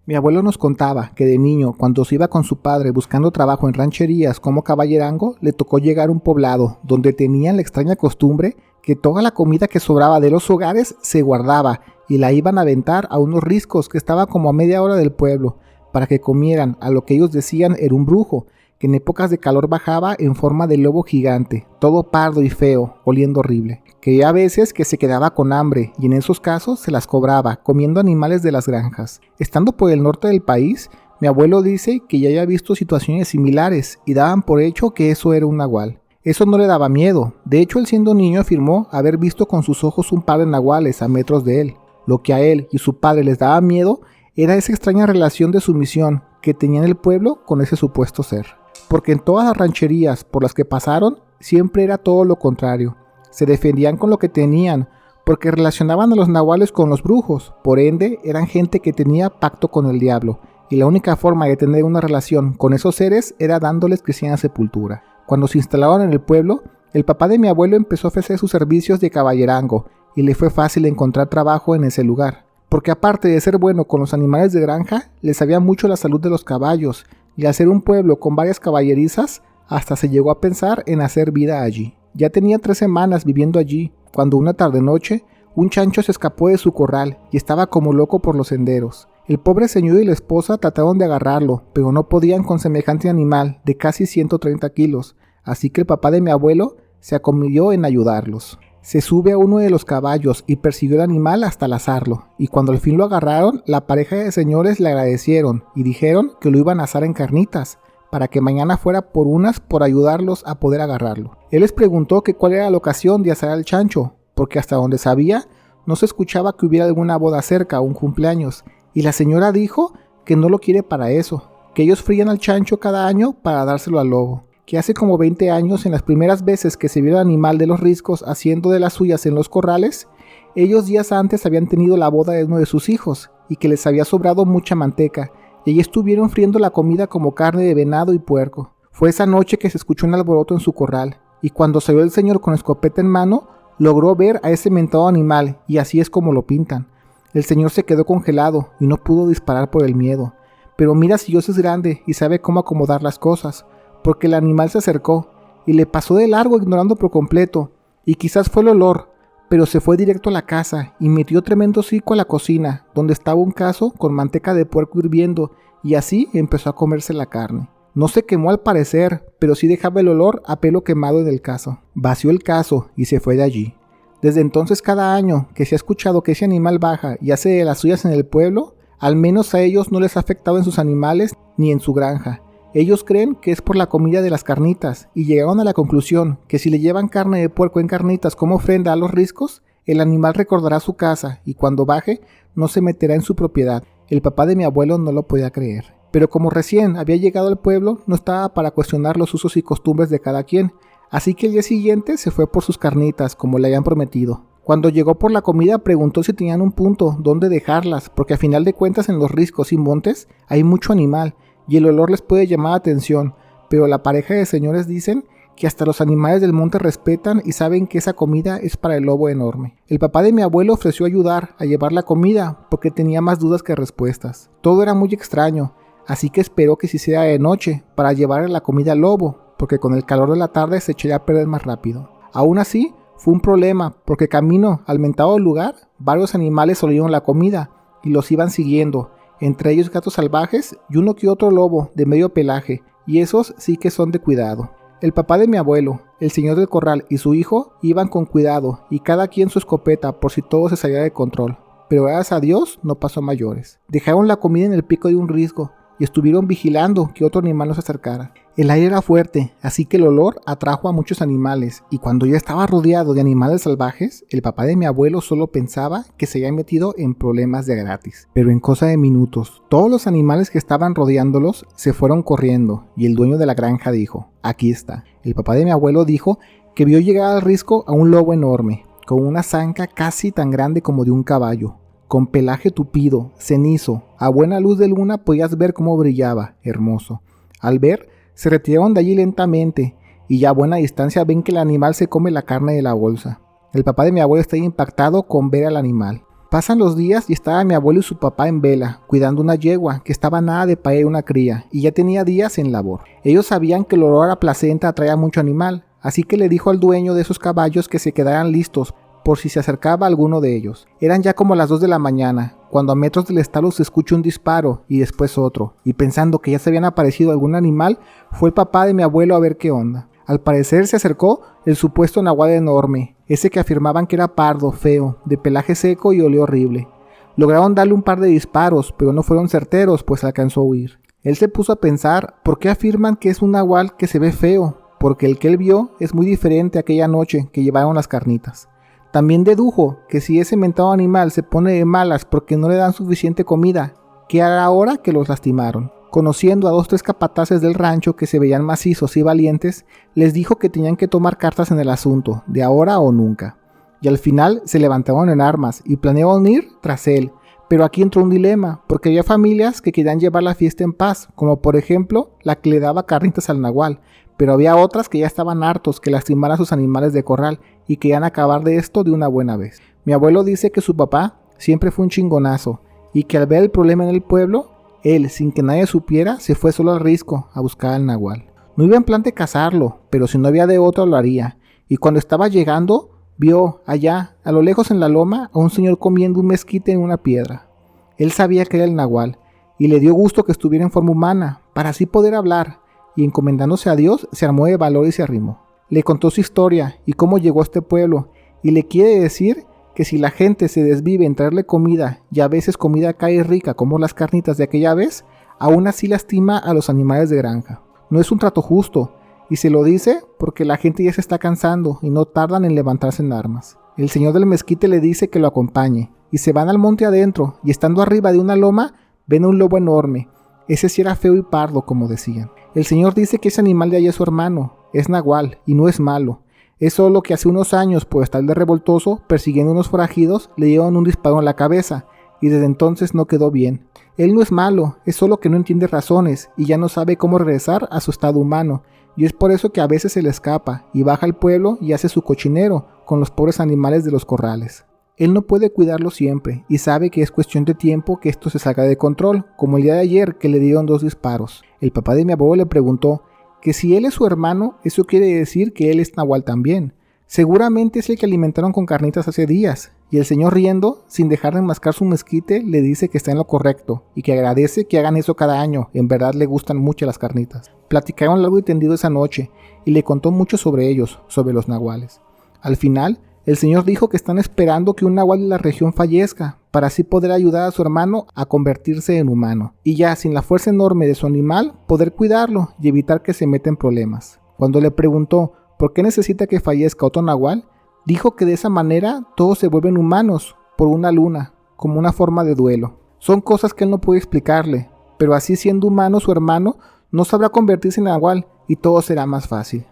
Mi abuelo nos contaba que de niño, cuando se iba con su padre buscando trabajo en rancherías como caballerango, le tocó llegar a un poblado donde tenían la extraña costumbre que toda la comida que sobraba de los hogares se guardaba y la iban a aventar a unos riscos que estaban como a media hora del pueblo, para que comieran a lo que ellos decían era un brujo, que en épocas de calor bajaba en forma de lobo gigante, todo pardo y feo, oliendo horrible, que a veces que se quedaba con hambre y en esos casos se las cobraba, comiendo animales de las granjas. Estando por el norte del país, mi abuelo dice que ya había visto situaciones similares y daban por hecho que eso era un nahual. Eso no le daba miedo, de hecho él siendo niño afirmó haber visto con sus ojos un par de nahuales a metros de él. Lo que a él y su padre les daba miedo era esa extraña relación de sumisión que tenía el pueblo con ese supuesto ser. Porque en todas las rancherías por las que pasaron siempre era todo lo contrario. Se defendían con lo que tenían, porque relacionaban a los nahuales con los brujos, por ende eran gente que tenía pacto con el diablo, y la única forma de tener una relación con esos seres era dándoles cristiana sepultura. Cuando se instalaron en el pueblo, el papá de mi abuelo empezó a ofrecer sus servicios de caballerango, y le fue fácil encontrar trabajo en ese lugar, porque aparte de ser bueno con los animales de granja, le sabía mucho la salud de los caballos, y al ser un pueblo con varias caballerizas, hasta se llegó a pensar en hacer vida allí. Ya tenía 3 semanas viviendo allí, cuando una tarde-noche, un chancho se escapó de su corral y estaba como loco por los senderos. El pobre señor y la esposa trataron de agarrarlo, pero no podían con semejante animal de casi 130 kilos, así que el papá de mi abuelo se acometió en ayudarlos. Se sube a uno de los caballos y persiguió al animal hasta lazarlo, y cuando al fin lo agarraron, la pareja de señores le agradecieron y dijeron que lo iban a asar en carnitas, para que mañana fuera por unas por ayudarlos a poder agarrarlo. Él les preguntó que cuál era la ocasión de asar al chancho, porque hasta donde sabía, no se escuchaba que hubiera alguna boda cerca o un cumpleaños, y la señora dijo que no lo quiere para eso, que ellos frían al chancho cada año para dárselo al lobo. Que hace como 20 años, en las primeras veces que se vio el animal de los riscos haciendo de las suyas en los corrales, ellos días antes habían tenido la boda de uno de sus hijos y que les había sobrado mucha manteca, y allí estuvieron friendo la comida como carne de venado y puerco. Fue esa noche que se escuchó un alboroto en su corral, y cuando salió el señor con escopeta en mano, logró ver a ese mentado animal, y así es como lo pintan. El señor se quedó congelado y no pudo disparar por el miedo, pero mira si Dios es grande y sabe cómo acomodar las cosas, porque el animal se acercó y le pasó de largo ignorando por completo, y quizás fue el olor, pero se fue directo a la casa y metió tremendo hocico a la cocina, donde estaba un cazo con manteca de puerco hirviendo, y así empezó a comerse la carne. No se quemó al parecer, pero sí dejaba el olor a pelo quemado en el cazo. Vació el cazo y se fue de allí. Desde entonces cada año que se ha escuchado que ese animal baja y hace de las suyas en el pueblo, al menos a ellos no les ha afectado en sus animales ni en su granja. Ellos creen que es por la comida de las carnitas y llegaron a la conclusión que si le llevan carne de puerco en carnitas como ofrenda a los riscos, el animal recordará su casa y cuando baje no se meterá en su propiedad. El papá de mi abuelo no lo podía creer. Pero como recién había llegado al pueblo, no estaba para cuestionar los usos y costumbres de cada quien, así que el día siguiente se fue por sus carnitas como le habían prometido. Cuando llegó por la comida preguntó si tenían un punto donde dejarlas, porque a final de cuentas en los riscos y montes hay mucho animal, y el olor les puede llamar la atención, pero la pareja de señores dicen que hasta los animales del monte respetan y saben que esa comida es para el lobo enorme. El papá de mi abuelo ofreció ayudar a llevar la comida porque tenía más dudas que respuestas. Todo era muy extraño, así que esperó que se hiciera de noche para llevar la comida al lobo, porque con el calor de la tarde se echaría a perder más rápido. Aún así, fue un problema, porque camino al mentado lugar, varios animales olieron la comida y los iban siguiendo, entre ellos gatos salvajes y uno que otro lobo de medio pelaje, y esos sí que son de cuidado. El papá de mi abuelo, el señor del corral y su hijo iban con cuidado y cada quien su escopeta por si todo se salía de control, pero gracias a Dios no pasó a mayores. Dejaron la comida en el pico de un risco y estuvieron vigilando que otro animal no se acercara. El aire era fuerte, así que el olor atrajo a muchos animales, y cuando ya estaba rodeado de animales salvajes, el papá de mi abuelo solo pensaba que se había metido en problemas de gratis. Pero en cosa de minutos, todos los animales que estaban rodeándolos se fueron corriendo, y el dueño de la granja dijo: aquí está. El papá de mi abuelo dijo que vio llegar al risco a un lobo enorme, con una zanca casi tan grande como de un caballo, con pelaje tupido, cenizo. A buena luz de luna podías ver cómo brillaba, hermoso. Al ver, se retiraron de allí lentamente, y ya a buena distancia ven que el animal se come la carne de la bolsa. El papá de mi abuelo está impactado con ver al animal. Pasan los días y estaba mi abuelo y su papá en vela, cuidando una yegua que estaba nada de parir una cría y ya tenía días en labor. Ellos sabían que el olor a placenta atraía mucho animal, así que le dijo al dueño de esos caballos que se quedaran listos por si se acercaba alguno de ellos. Eran ya como las 2 de la mañana, cuando a metros del establo se escuchó un disparo y después otro, y pensando que ya se habían aparecido algún animal, fue el papá de mi abuelo a ver qué onda. Al parecer se acercó el supuesto nahual enorme, ese que afirmaban que era pardo, feo, de pelaje seco y olía horrible. Lograron darle un par de disparos, pero no fueron certeros, pues alcanzó a huir. Él se puso a pensar, ¿por qué afirman que es un nahual que se ve feo? Porque el que él vio es muy diferente a aquella noche que llevaron las carnitas. También dedujo que si ese mentado animal se pone de malas porque no le dan suficiente comida, ¿qué hará ahora que los lastimaron? Conociendo a 2-3 capataces del rancho que se veían macizos y valientes, les dijo que tenían que tomar cartas en el asunto, de ahora o nunca. Y al final se levantaron en armas y planeaban ir tras él. Pero aquí entró un dilema, porque había familias que querían llevar la fiesta en paz, como por ejemplo la que le daba carnitas al nahual, pero había otras que ya estaban hartos que lastimaran a sus animales de corral y querían acabar de esto de una buena vez. Mi abuelo dice que su papá siempre fue un chingonazo y que al ver el problema en el pueblo, él, sin que nadie supiera, se fue solo al risco a buscar al nahual. No iba en plan de cazarlo, pero si no había de otro lo haría. Y cuando estaba llegando, vio allá, a lo lejos en la loma, a un señor comiendo un mezquite en una piedra. Él sabía que era el nahual, y le dio gusto que estuviera en forma humana, para así poder hablar, y encomendándose a Dios, se armó de valor y se arrimó. Le contó su historia, y cómo llegó a este pueblo, y le quiere decir que si la gente se desvive en traerle comida, y a veces comida cae rica como las carnitas de aquella vez, aún así lastima a los animales de granja. No es un trato justo, y se lo dice porque la gente ya se está cansando y no tardan en levantarse en armas. El señor del mezquite le dice que lo acompañe, y se van al monte adentro, y estando arriba de una loma, ven un lobo enorme. Ese sí era feo y pardo, como decían. El señor dice que ese animal de allá es su hermano, es nahual, y no es malo. Es solo que hace unos años, por estar de revoltoso, persiguiendo unos forajidos, le dieron un disparo en la cabeza, y desde entonces no quedó bien. Él no es malo, es solo que no entiende razones, y ya no sabe cómo regresar a su estado humano, y es por eso que a veces se le escapa, y baja al pueblo y hace su cochinero, con los pobres animales de los corrales. Él no puede cuidarlo siempre, y sabe que es cuestión de tiempo que esto se salga de control, como el día de ayer que le dieron 2 disparos. El papá de mi abuelo le preguntó, que si él es su hermano, eso quiere decir que él es nahual también. Seguramente es el que alimentaron con carnitas hace días. Y el señor, riendo, sin dejar de mascar su mezquite, le dice que está en lo correcto y que agradece que hagan eso cada año. En verdad le gustan mucho las carnitas. Platicaron largo y tendido esa noche y le contó mucho sobre ellos, sobre los nahuales. Al final, el señor dijo que están esperando que un nahual de la región fallezca, para así poder ayudar a su hermano a convertirse en humano, y ya sin la fuerza enorme de su animal, poder cuidarlo y evitar que se meta en problemas. Cuando le preguntó por qué necesita que fallezca otro nahual, dijo que de esa manera todos se vuelven humanos por una luna, como una forma de duelo. Son cosas que él no puede explicarle, pero así siendo humano su hermano no sabrá convertirse en nahual y todo será más fácil.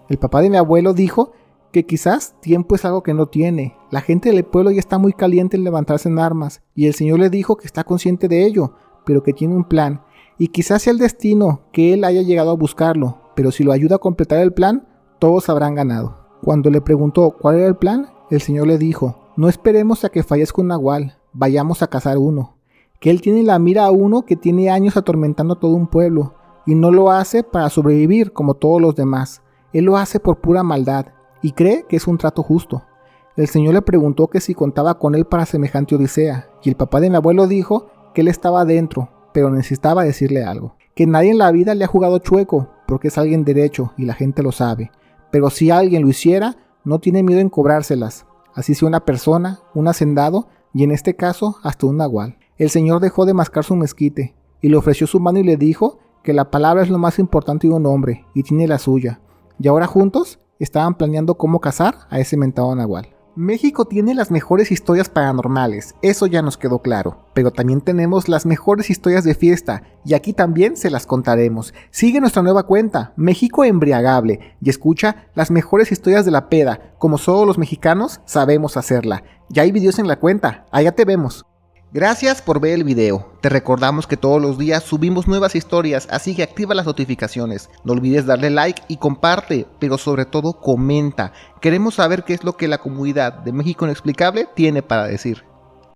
El papá de mi abuelo dijo que quizás tiempo es algo que no tiene. La gente del pueblo ya está muy caliente en levantarse en armas, y el señor le dijo que está consciente de ello, pero que tiene un plan, y quizás sea el destino que él haya llegado a buscarlo, pero si lo ayuda a completar el plan, todos habrán ganado. Cuando le preguntó cuál era el plan, el señor le dijo, no esperemos a que fallezca un nahual, vayamos a cazar uno, que él tiene la mira a uno que tiene años atormentando a todo un pueblo, y no lo hace para sobrevivir como todos los demás, él lo hace por pura maldad, y cree que es un trato justo. El señor le preguntó que si contaba con él para semejante odisea, y el papá de mi abuelo dijo que él estaba dentro, pero necesitaba decirle algo, que nadie en la vida le ha jugado chueco, porque es alguien derecho y la gente lo sabe, pero si alguien lo hiciera, no tiene miedo en cobrárselas, así sea una persona, un hacendado, y en este caso hasta un nahual. El señor dejó de mascar su mezquite, y le ofreció su mano y le dijo que la palabra es lo más importante de un hombre, y tiene la suya, y ahora juntos estaban planeando cómo cazar a ese mentado nahual. México tiene las mejores historias paranormales, eso ya nos quedó claro, pero también tenemos las mejores historias de fiesta, y aquí también se las contaremos. Sigue nuestra nueva cuenta, México Embriagable, y escucha las mejores historias de la peda, como solo los mexicanos sabemos hacerla. Ya hay videos en la cuenta, allá te vemos. Gracias por ver el video. Te recordamos que todos los días subimos nuevas historias, así que activa las notificaciones. No olvides darle like y comparte, pero sobre todo comenta. Queremos saber qué es lo que la comunidad de México Inexplicable tiene para decir.